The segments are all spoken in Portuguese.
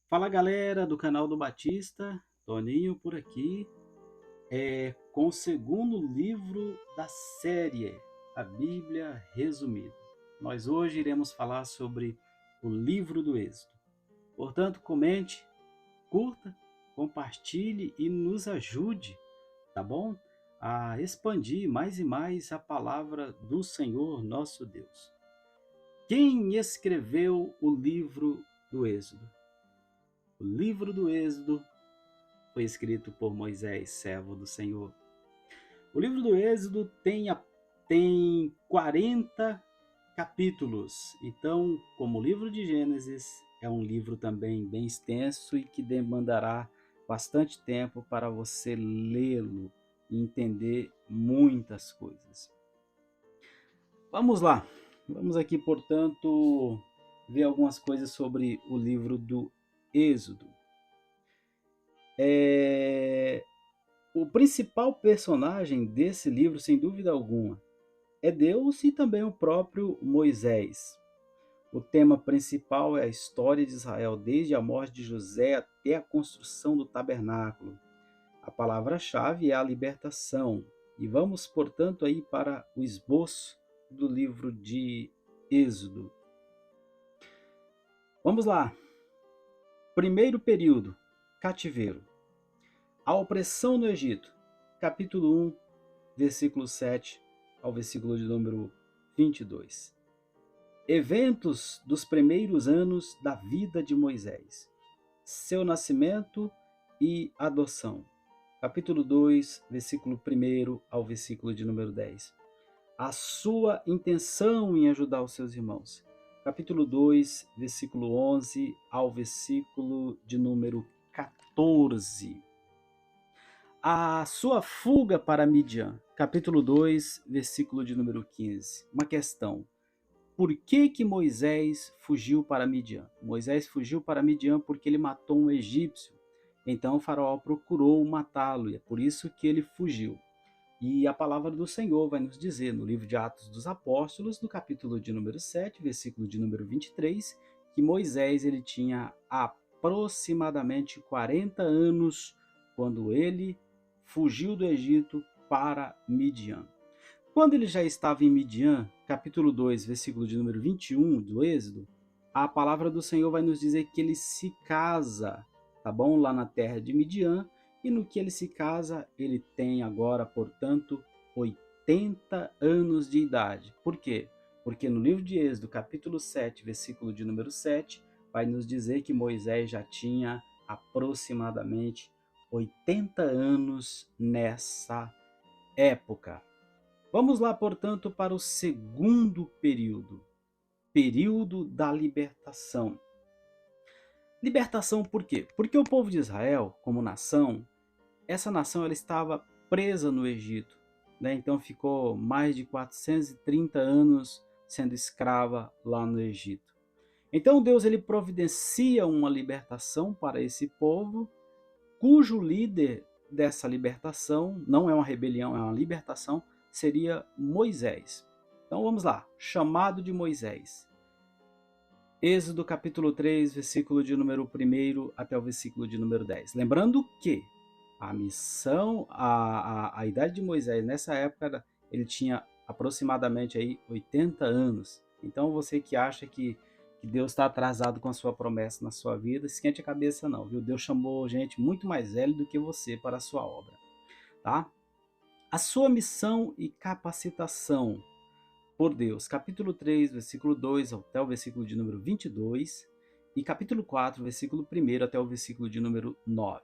Fala galera do canal do Batista, Toninho por aqui, com o segundo livro da série, a Bíblia Resumida. Nós hoje iremos falar sobre o livro do Êxodo. Portanto, comente, curta, compartilhe e nos ajude, tá bom? A expandir mais e mais a palavra do Senhor nosso Deus. Quem escreveu o livro do Êxodo? O livro do Êxodo foi escrito por Moisés, servo do Senhor. O livro do Êxodo tem 40 capítulos. Então, como o livro de Gênesis, é um livro também bem extenso e que demandará bastante tempo para você lê-lo e entender muitas coisas. Vamos lá. Vamos aqui, portanto, ver algumas coisas sobre o livro do Êxodo. O principal personagem desse livro, sem dúvida alguma, é Deus e também o próprio Moisés. O tema principal é a história de Israel, desde a morte de José até a construção do tabernáculo. A palavra-chave é a libertação. E vamos, portanto, aí para o esboço do livro de Êxodo. Vamos lá. Primeiro período, cativeiro. A opressão no Egito, capítulo 1, versículo 7 ao versículo de número 22. Eventos dos primeiros anos da vida de Moisés. Seu nascimento e adoção. Capítulo 2, versículo 1 ao versículo de número 10. A sua intenção em ajudar os seus irmãos. Capítulo 2, versículo 11 ao versículo de número 14. A sua fuga para Midian, capítulo 2, versículo de número 15. Uma questão. Por que Moisés fugiu para Midian? Moisés fugiu para Midian porque ele matou um egípcio. Então o faraó procurou matá-lo e é por isso que ele fugiu. E a palavra do Senhor vai nos dizer no livro de Atos dos Apóstolos, no capítulo de número 7, versículo de número 23, que Moisés ele tinha aproximadamente 40 anos quando ele fugiu do Egito para Midian. Quando ele já estava em Midian, capítulo 2, versículo de número 21 do Êxodo, a palavra do Senhor vai nos dizer que ele se casa, tá bom? Lá na terra de Midian, e no que ele se casa, ele tem agora, portanto, 80 anos de idade. Por quê? Porque no livro de Êxodo, capítulo 7, versículo de número 7, vai nos dizer que Moisés já tinha aproximadamente 80 anos nessa época. Vamos lá, portanto, para o segundo período, período da libertação. Libertação por quê? Porque o povo de Israel, como nação, essa nação ela estava presa no Egito, né? Então ficou mais de 430 anos sendo escrava lá no Egito. Então Deus ele providencia uma libertação para esse povo, cujo líder dessa libertação, não é uma rebelião, é uma libertação, seria Moisés. Então vamos lá, chamado de Moisés. Êxodo capítulo 3, versículo de número 1 até o versículo de número 10. Lembrando que a missão, a idade de Moisés nessa época, ele tinha aproximadamente aí 80 anos. Então você que acha que Deus está atrasado com a sua promessa na sua vida, esquente a cabeça não, viu? Deus chamou gente muito mais velha do que você para a sua obra, tá? A sua missão e capacitação por Deus, capítulo 3, versículo 2 até o versículo de número 22 e capítulo 4, versículo 1 até o versículo de número 9.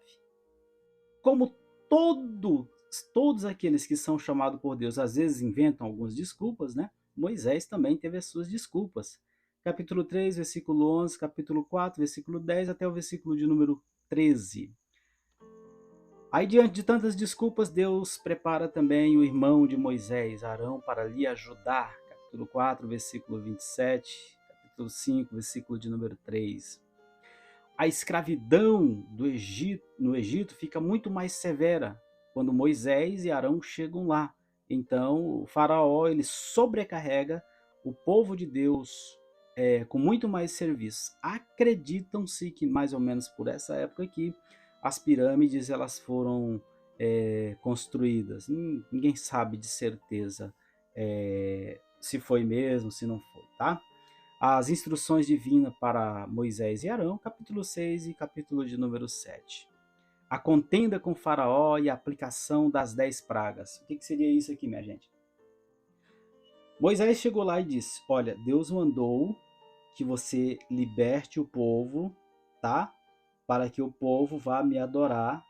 Como todos aqueles que são chamados por Deus às vezes inventam algumas desculpas, né? Moisés também teve as suas desculpas. Capítulo 3, versículo 11, capítulo 4, versículo 10 até o versículo de número 13. Aí, diante de tantas desculpas, Deus prepara também o irmão de Moisés, Arão, para lhe ajudar. Capítulo 4, versículo 27, capítulo 5, versículo de número 3. A escravidão no Egito fica muito mais severa quando Moisés e Arão chegam lá. Então, o faraó ele sobrecarrega o povo de Deus com muito mais serviços. Acreditam-se que mais ou menos por essa época aqui, as pirâmides elas foram construídas. Ninguém sabe de certeza se foi mesmo, se não foi, tá? As instruções divinas para Moisés e Arão, capítulo 6 e capítulo de número 7. A contenda com Faraó e a aplicação das 10 pragas. O que seria isso aqui, minha gente? Moisés chegou lá e disse: olha, Deus mandou que você liberte o povo, tá? Para que o povo vá me adorar,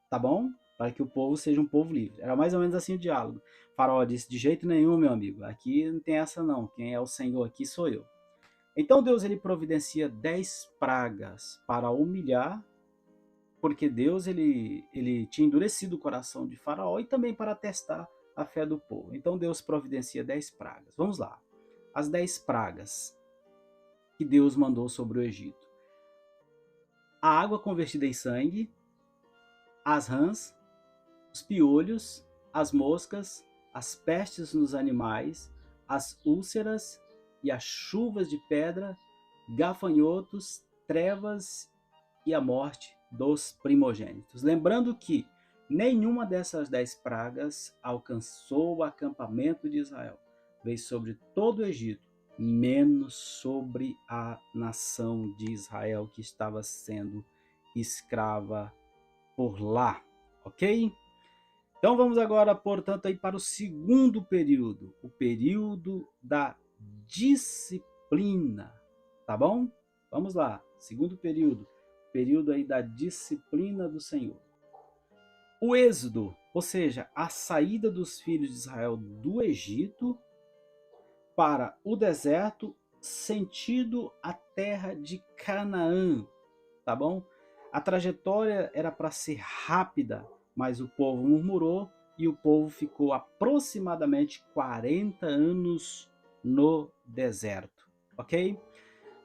tá bom? Para que o povo seja um povo livre. Era mais ou menos assim o diálogo. Faraó disse: de jeito nenhum, meu amigo, aqui não tem essa não. Quem é o Senhor aqui sou eu. Então Deus ele providencia 10 pragas para humilhar, porque Deus ele tinha endurecido o coração de Faraó e também para testar a fé do povo. Então Deus providencia 10 pragas. Vamos lá. As 10 pragas que Deus mandou sobre o Egito: a água convertida em sangue, as rãs, os piolhos, as moscas, as pestes nos animais, as úlceras e as chuvas de pedra, gafanhotos, trevas e a morte dos primogênitos. Lembrando que nenhuma dessas 10 pragas alcançou o acampamento de Israel. Veio sobre todo o Egito, menos sobre a nação de Israel que estava sendo escrava por lá, ok? Então vamos agora, portanto, aí para o segundo período, o período da disciplina, tá bom? Vamos lá, segundo período, período aí da disciplina do Senhor. O êxodo, ou seja, a saída dos filhos de Israel do Egito para o deserto, sentido a terra de Canaã, tá bom? A trajetória era para ser rápida, mas o povo murmurou e o povo ficou aproximadamente 40 anos no deserto, ok?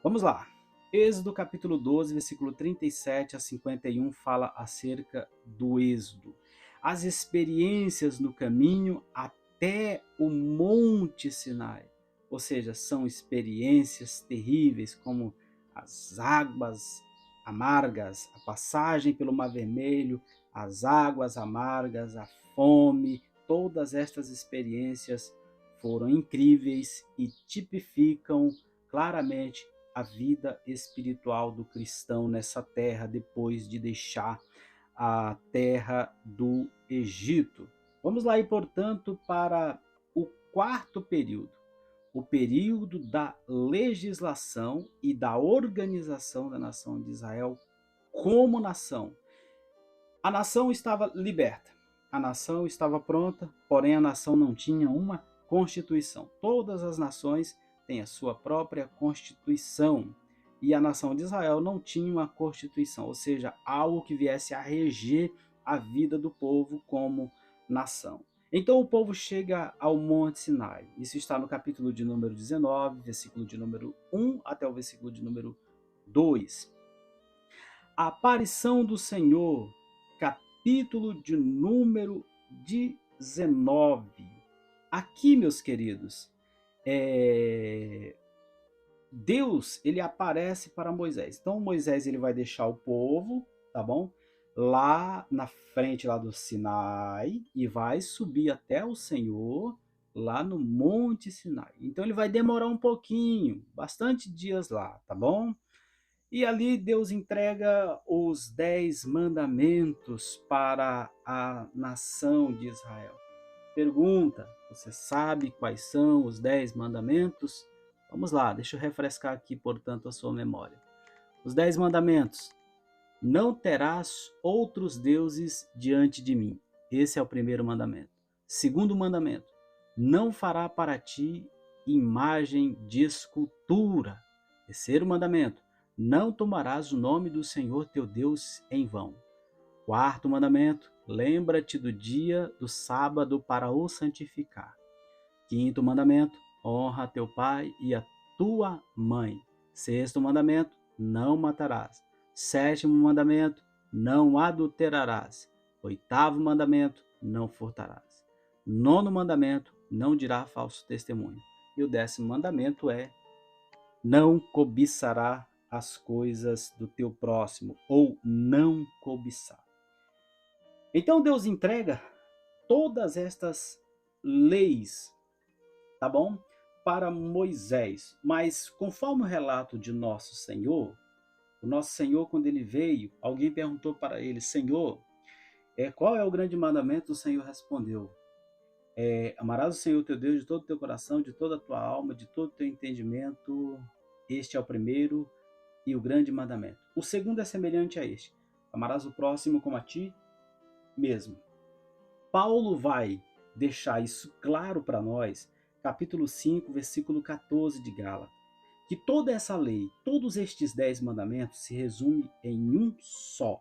Vamos lá. Êxodo capítulo 12, versículo 37 a 51 fala acerca do êxodo. As experiências no caminho até o Monte Sinai. Ou seja, são experiências terríveis, como as águas amargas, a passagem pelo Mar Vermelho, as águas amargas, a fome. Todas estas experiências foram incríveis e tipificam claramente a vida espiritual do cristão nessa terra depois de deixar a terra do Egito. Vamos lá, e portanto, para o quarto período, o período da legislação e da organização da nação de Israel como nação. A nação estava liberta, a nação estava pronta, porém a nação não tinha uma constituição. Todas as nações têm a sua própria constituição, e a nação de Israel não tinha uma constituição, ou seja, algo que viesse a reger a vida do povo como nação. Então o povo chega ao Monte Sinai. Isso está no capítulo de número 19, versículo de número 1 até o versículo de número 2. A aparição do Senhor, capítulo de número 19. Aqui, meus queridos, Deus ele aparece para Moisés. Então Moisés ele vai deixar o povo, tá bom? Lá na frente lá do Sinai e vai subir até o Senhor lá no Monte Sinai. Então ele vai demorar um pouquinho, bastante dias lá, tá bom? E ali Deus entrega os 10 mandamentos para a nação de Israel. Pergunta: você sabe quais são os 10 mandamentos? Vamos lá, deixa eu refrescar aqui, portanto, a sua memória. Os 10 mandamentos: não terás outros deuses diante de mim. Esse é o primeiro mandamento. Segundo mandamento: não fará para ti imagem de escultura. Terceiro mandamento: não tomarás o nome do Senhor teu Deus em vão. Quarto mandamento: lembra-te do dia do sábado para o santificar. Quinto mandamento: honra teu pai e a tua mãe. Sexto mandamento: não matarás. Sétimo mandamento: não adulterarás. Oitavo mandamento: não furtarás. Nono mandamento: não dirá falso testemunho. E o 10º mandamento é: não cobiçará as coisas do teu próximo, ou não cobiçar. Então Deus entrega todas estas leis, tá bom? Para Moisés. Mas conforme o relato de nosso Senhor, o nosso Senhor, quando ele veio, alguém perguntou para ele: Senhor, qual é o grande mandamento? O Senhor respondeu: amarás o Senhor teu Deus de todo o teu coração, de toda a tua alma, de todo o teu entendimento. Este é o primeiro e o grande mandamento. O segundo é semelhante a este: amarás o próximo como a ti mesmo. Paulo vai deixar isso claro para nós, capítulo 5, versículo 14 de Gálatas, que toda essa lei, todos estes 10 mandamentos se resume em um só: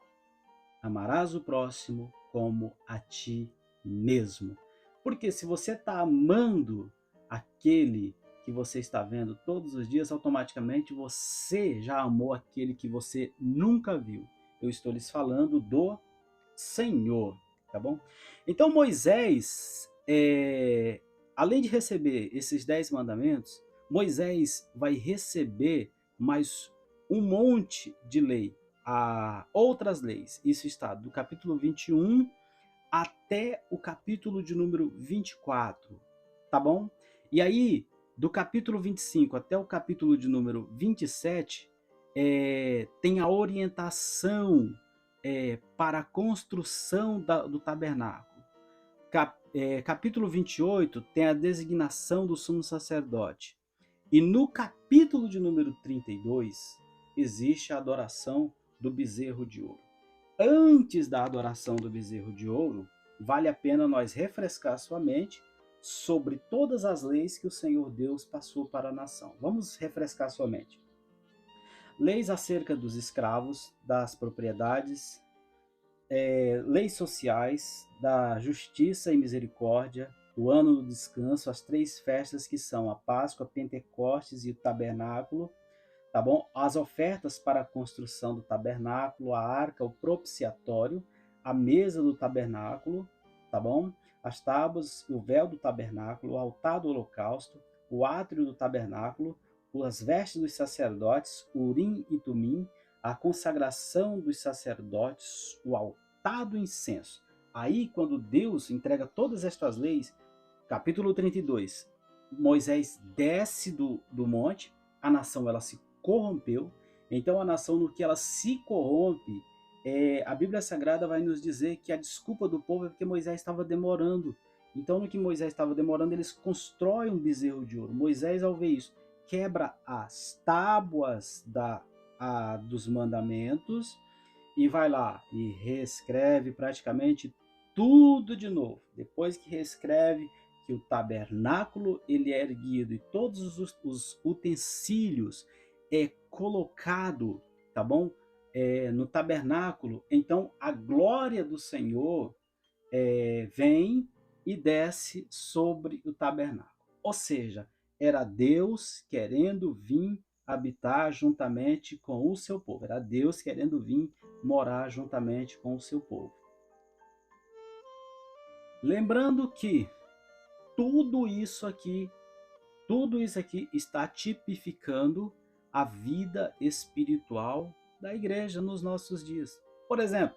amarás o próximo como a ti mesmo. Porque se você está amando aquele que você está vendo todos os dias, automaticamente você já amou aquele que você nunca viu. Eu estou lhes falando do Senhor, tá bom? Então Moisés, além de receber esses 10 mandamentos, Moisés vai receber mais um monte de lei, outras leis. Isso está do capítulo 21 até o capítulo de número 24, tá bom? E aí, do capítulo 25 até o capítulo de número 27, tem a orientação para a construção do tabernáculo. Capítulo 28 tem a designação do sumo sacerdote. E no capítulo de número 32, existe a adoração do bezerro de ouro. Antes da adoração do bezerro de ouro, vale a pena nós refrescar sua mente sobre todas as leis que o Senhor Deus passou para a nação. Vamos refrescar sua mente. Leis acerca dos escravos, das propriedades, leis sociais, da justiça e misericórdia, o ano do descanso, as 3 festas que são a Páscoa, Pentecostes e o tabernáculo, tá bom? As ofertas para a construção do tabernáculo, a arca, o propiciatório, a mesa do tabernáculo, tá bom? As tábuas, o véu do tabernáculo, o altar do holocausto, o átrio do tabernáculo, as vestes dos sacerdotes, Urim e Tumim, a consagração dos sacerdotes, o altar do incenso. Aí, quando Deus entrega todas estas leis, capítulo 32, Moisés desce do monte, a nação ela se corrompeu. Então a nação, no que ela se corrompe, a Bíblia Sagrada vai nos dizer que a desculpa do povo é porque Moisés estava demorando. Então, no que Moisés estava demorando, eles constroem um bezerro de ouro. Moisés, ao ver isso, quebra as tábuas dos mandamentos e vai lá e reescreve praticamente tudo de novo. Depois que reescreve que o tabernáculo ele é erguido e todos os utensílios colocado, tá bom? No tabernáculo, então a glória do Senhor vem e desce sobre o tabernáculo. Ou seja, era Deus querendo vir habitar juntamente com o seu povo. Era Deus querendo vir morar juntamente com o seu povo. Lembrando que tudo isso aqui está tipificando a vida espiritual da igreja nos nossos dias. Por exemplo,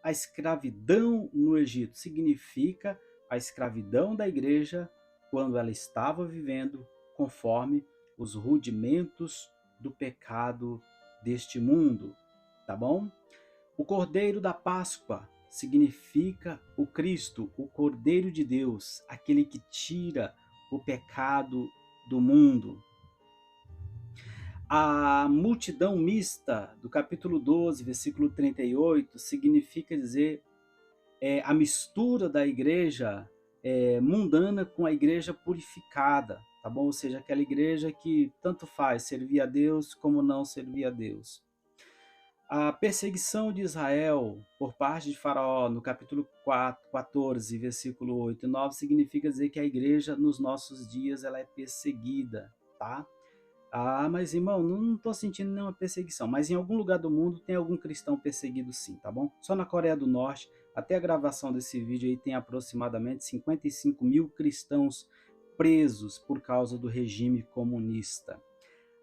a escravidão no Egito significa a escravidão da igreja quando ela estava vivendo conforme os rudimentos do pecado deste mundo, tá bom? O Cordeiro da Páscoa significa o Cristo, o Cordeiro de Deus, aquele que tira o pecado do mundo. A multidão mista, do capítulo 12, versículo 38, significa dizer a mistura da igreja mundana com a igreja purificada, tá bom? Ou seja, aquela igreja que tanto faz servir a Deus como não servir a Deus. A perseguição de Israel por parte de Faraó, no capítulo 14, versículo 8 e 9, significa dizer que a igreja nos nossos dias ela é perseguida, tá? Mas irmão, não estou sentindo nenhuma perseguição, mas em algum lugar do mundo tem algum cristão perseguido sim, tá bom? Só na Coreia do Norte, até a gravação desse vídeo aí, tem aproximadamente 55 mil cristãos presos por causa do regime comunista.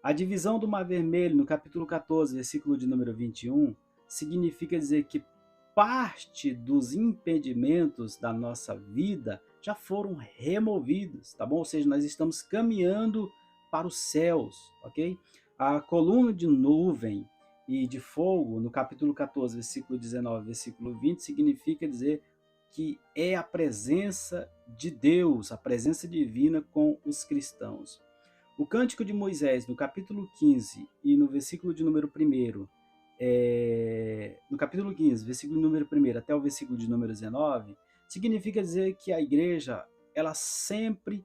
A divisão do Mar Vermelho, no capítulo 14, versículo de número 21, significa dizer que parte dos impedimentos da nossa vida já foram removidos, tá bom? Ou seja, nós estamos caminhando para os céus, ok? A coluna de nuvem e de fogo, no capítulo 14, versículo 19, versículo 20, significa dizer que é a presença de Deus, a presença divina com os cristãos. O Cântico de Moisés, no capítulo 15 e no versículo de número 1, no capítulo 15, versículo número 1 até o versículo de número 19, significa dizer que a igreja, ela sempre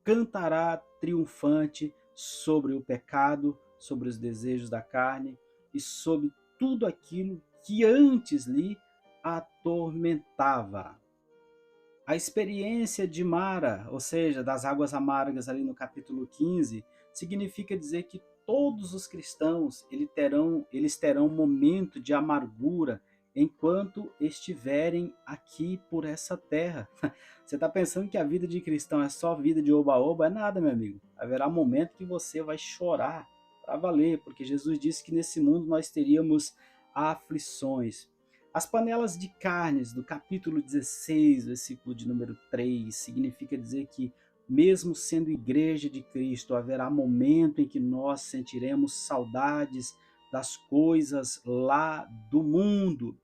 cantará triunfante sobre o pecado, sobre os desejos da carne e sobre tudo aquilo que antes lhe atormentava. A experiência de Mara, ou seja, das águas amargas ali no capítulo 15, significa dizer que todos os cristãos eles terão um momento de amargura enquanto estiverem aqui por essa terra. Você está pensando que a vida de cristão é só vida de oba-oba? É nada, meu amigo. Haverá um momento que você vai chorar para valer, porque Jesus disse que nesse mundo nós teríamos aflições. As panelas de carnes, do capítulo 16, versículo de número 3, significa dizer que, mesmo sendo igreja de Cristo, haverá momento em que nós sentiremos saudades das coisas lá do mundo.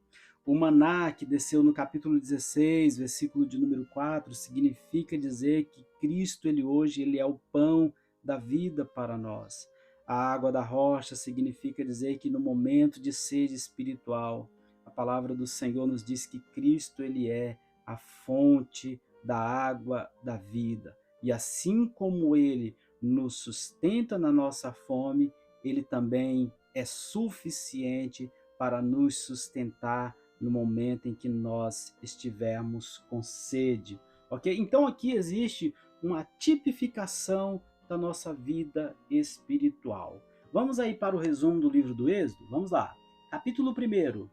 O maná que desceu no capítulo 16, versículo de número 4, significa dizer que Cristo, ele é o pão da vida para nós. A água da rocha significa dizer que no momento de sede espiritual, a palavra do Senhor nos diz que Cristo, ele é a fonte da água da vida. E assim como ele nos sustenta na nossa fome, ele também é suficiente para nos sustentar no momento em que nós estivermos com sede. Ok? Então aqui existe uma tipificação da nossa vida espiritual. Vamos aí para o resumo do livro do Êxodo? Vamos lá. Capítulo 1.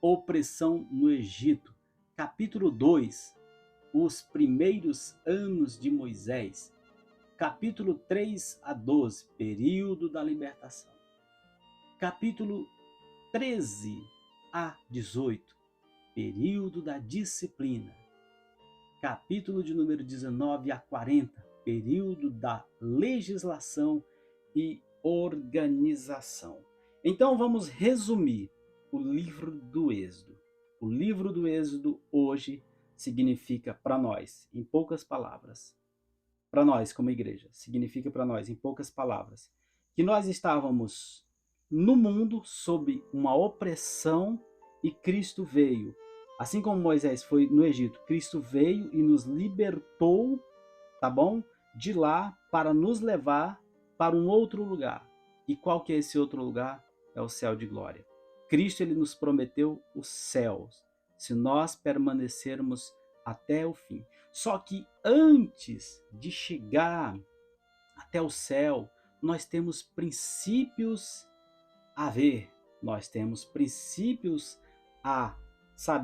Opressão no Egito. Capítulo 2. Os primeiros anos de Moisés. Capítulo 3 a 12. Período da libertação. Capítulo 13 a 18. Período da disciplina. Capítulo de número 19 a 40. Período da legislação e organização. Então vamos resumir o livro do Êxodo. O livro do Êxodo hoje significa para nós, em poucas palavras, para nós como igreja, significa para nós, em poucas palavras, que nós estávamos no mundo sob uma opressão e Cristo veio. Assim como Moisés foi no Egito, Cristo veio e nos libertou, tá bom? De lá para nos levar para um outro lugar. E qual que é esse outro lugar? É o céu de glória. Cristo, ele nos prometeu os céus, se nós permanecermos até o fim. Só que antes de chegar até o céu, nós temos princípios a ver, nós temos princípios a,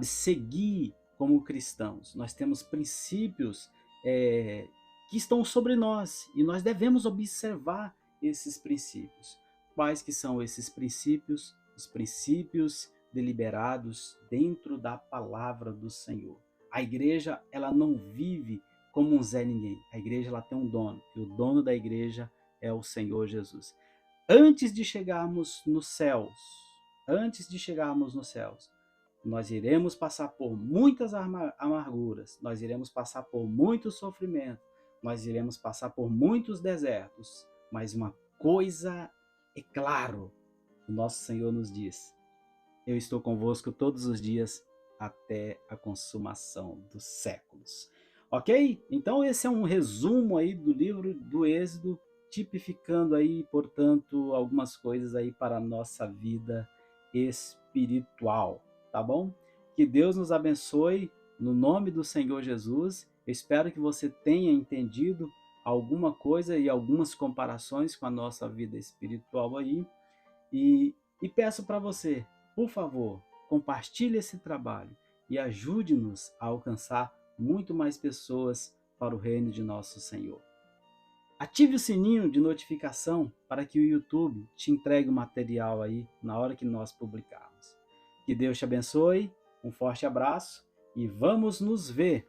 seguir como cristãos. Nós temos princípios que estão sobre nós e nós devemos observar esses princípios. Quais que são esses princípios? Os princípios deliberados dentro da palavra do Senhor. A igreja, ela não vive como um Zé Ninguém. A igreja, ela tem um dono, e o dono da igreja é o Senhor Jesus. Antes de chegarmos nos céus, nós iremos passar por muitas amarguras, nós iremos passar por muito sofrimento, nós iremos passar por muitos desertos, mas uma coisa é claro, o nosso Senhor nos diz: eu estou convosco todos os dias até a consumação dos séculos. Ok? Então esse é um resumo aí do livro do Êxodo, tipificando aí, portanto, algumas coisas aí para a nossa vida espiritual, tá bom? Que Deus nos abençoe no nome do Senhor Jesus. Eu espero que você tenha entendido alguma coisa e algumas comparações com a nossa vida espiritual aí. E peço para você, por favor, compartilhe esse trabalho e ajude-nos a alcançar muito mais pessoas para o reino de nosso Senhor. Ative o sininho de notificação para que o YouTube te entregue o material aí na hora que nós publicarmos. Que Deus te abençoe, um forte abraço e vamos nos ver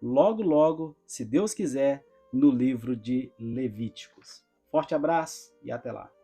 logo, logo, se Deus quiser, no livro de Levíticos. Forte abraço e até lá.